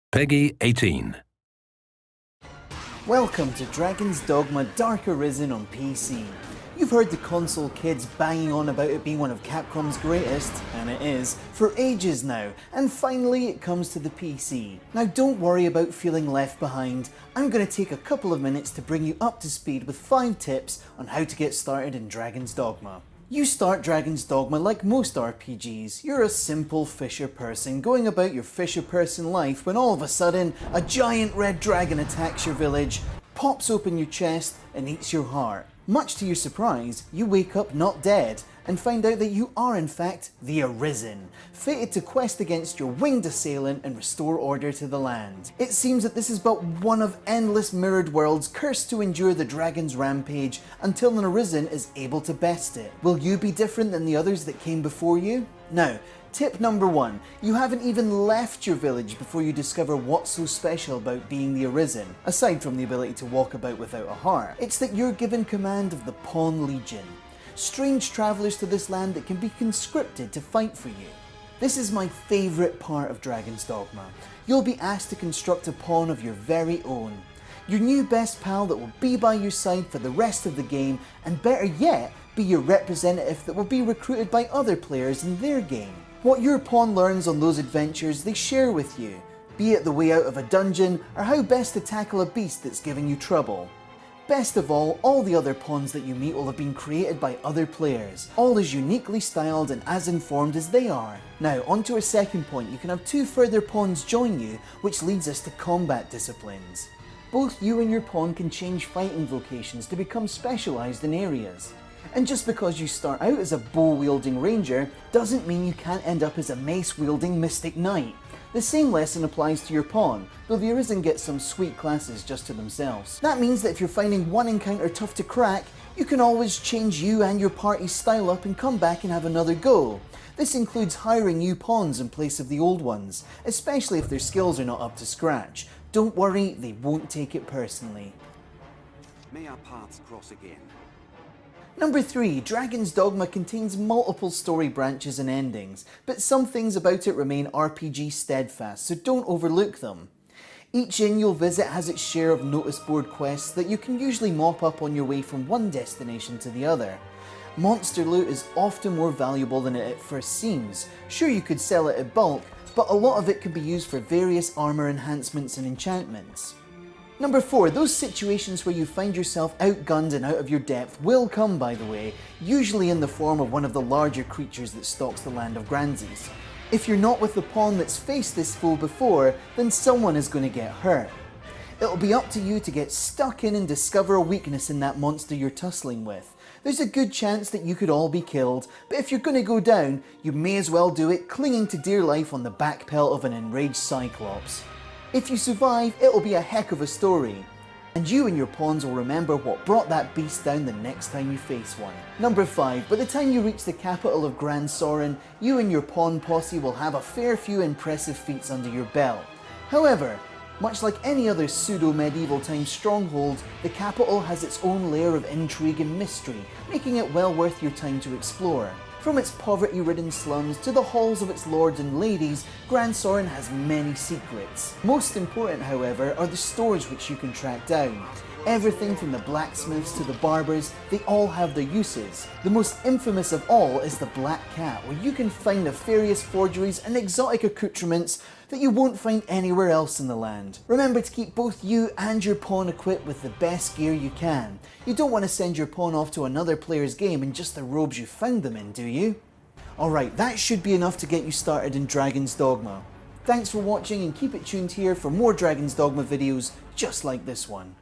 Peggy 18. Welcome to Dragon's Dogma Dark Arisen on PC. You've heard the console kids banging on about it being one of Capcom's greatest, and it is, for ages now, and finally it comes to the PC. Now don't worry about feeling left behind. I'm going to take a couple of minutes to bring you up to speed with 5 tips on how to get started in Dragon's Dogma. You start Dragon's Dogma like most RPGs. You're a simple fisher person going about your fisher person life when all of a sudden a giant red dragon attacks your village, pops open your chest and eats your heart. Much to your surprise, you wake up not dead and find out that you are in fact the Arisen, fated to quest against your winged assailant and restore order to the land. It seems that this is but one of endless mirrored worlds cursed to endure the dragon's rampage until an Arisen is able to best it. Will you be different than the others that came before you? Now, tip number 1, you haven't even left your village before you discover what's so special about being the Arisen, aside from the ability to walk about without a heart. It's that you're given command of the Pawn Legion, strange travellers to this land that can be conscripted to fight for you. This is my favourite part of Dragon's Dogma. You'll be asked to construct a pawn of your very own. Your new best pal that will be by your side for the rest of the game, and better yet, be your representative that will be recruited by other players in their game. What your pawn learns on those adventures they share with you, be it the way out of a dungeon or how best to tackle a beast that's giving you trouble. Best of all the other pawns that you meet will have been created by other players, all as uniquely styled and as informed as they are. Now, on to our second point, you can have 2 further pawns join you, which leads us to combat disciplines. Both you and your pawn can change fighting vocations to become specialised in areas. And just because you start out as a bow-wielding ranger, doesn't mean you can't end up as a mace-wielding mystic knight. The same lesson applies to your pawn, though the Arisen gets some sweet classes just to themselves. That means that if you're finding one encounter tough to crack, you can always change you and your party's style up and come back and have another go. This includes hiring new pawns in place of the old ones, especially if their skills are not up to scratch. Don't worry, they won't take it personally. May our paths cross again. Number 3, Dragon's Dogma contains multiple story branches and endings, but some things about it remain RPG steadfast, so don't overlook them. Each inn you'll visit has its share of notice board quests that you can usually mop up on your way from one destination to the other. Monster loot is often more valuable than it at first seems. Sure, you could sell it at bulk, but a lot of it can be used for various armor enhancements and enchantments. Number 4, those situations where you find yourself outgunned and out of your depth will come, by the way, usually in the form of one of the larger creatures that stalks the land of Granzes. If you're not with the pawn that's faced this foe before, then someone is going to get hurt. It'll be up to you to get stuck in and discover a weakness in that monster you're tussling with. There's a good chance that you could all be killed, but if you're going to go down, you may as well do it clinging to dear life on the back pelt of an enraged Cyclops. If you survive, it'll be a heck of a story. And you and your pawns will remember what brought that beast down the next time you face one. Number 5, by the time you reach the capital of Gran Soren, you and your pawn posse will have a fair few impressive feats under your belt. However, much like any other pseudo-medieval time stronghold, the capital has its own layer of intrigue and mystery, making it well worth your time to explore. From its poverty-ridden slums to the halls of its lords and ladies, Gran Soren has many secrets. Most important, however, are the stores which you can track down. Everything from the blacksmiths to the barbers, they all have their uses. The most infamous of all is the Black Cat, where you can find nefarious forgeries and exotic accoutrements that you won't find anywhere else in the land. Remember to keep both you and your pawn equipped with the best gear you can. You don't want to send your pawn off to another player's game in just the robes you found them in, do you? Alright, that should be enough to get you started in Dragon's Dogma. Thanks for watching and keep it tuned here for more Dragon's Dogma videos just like this one.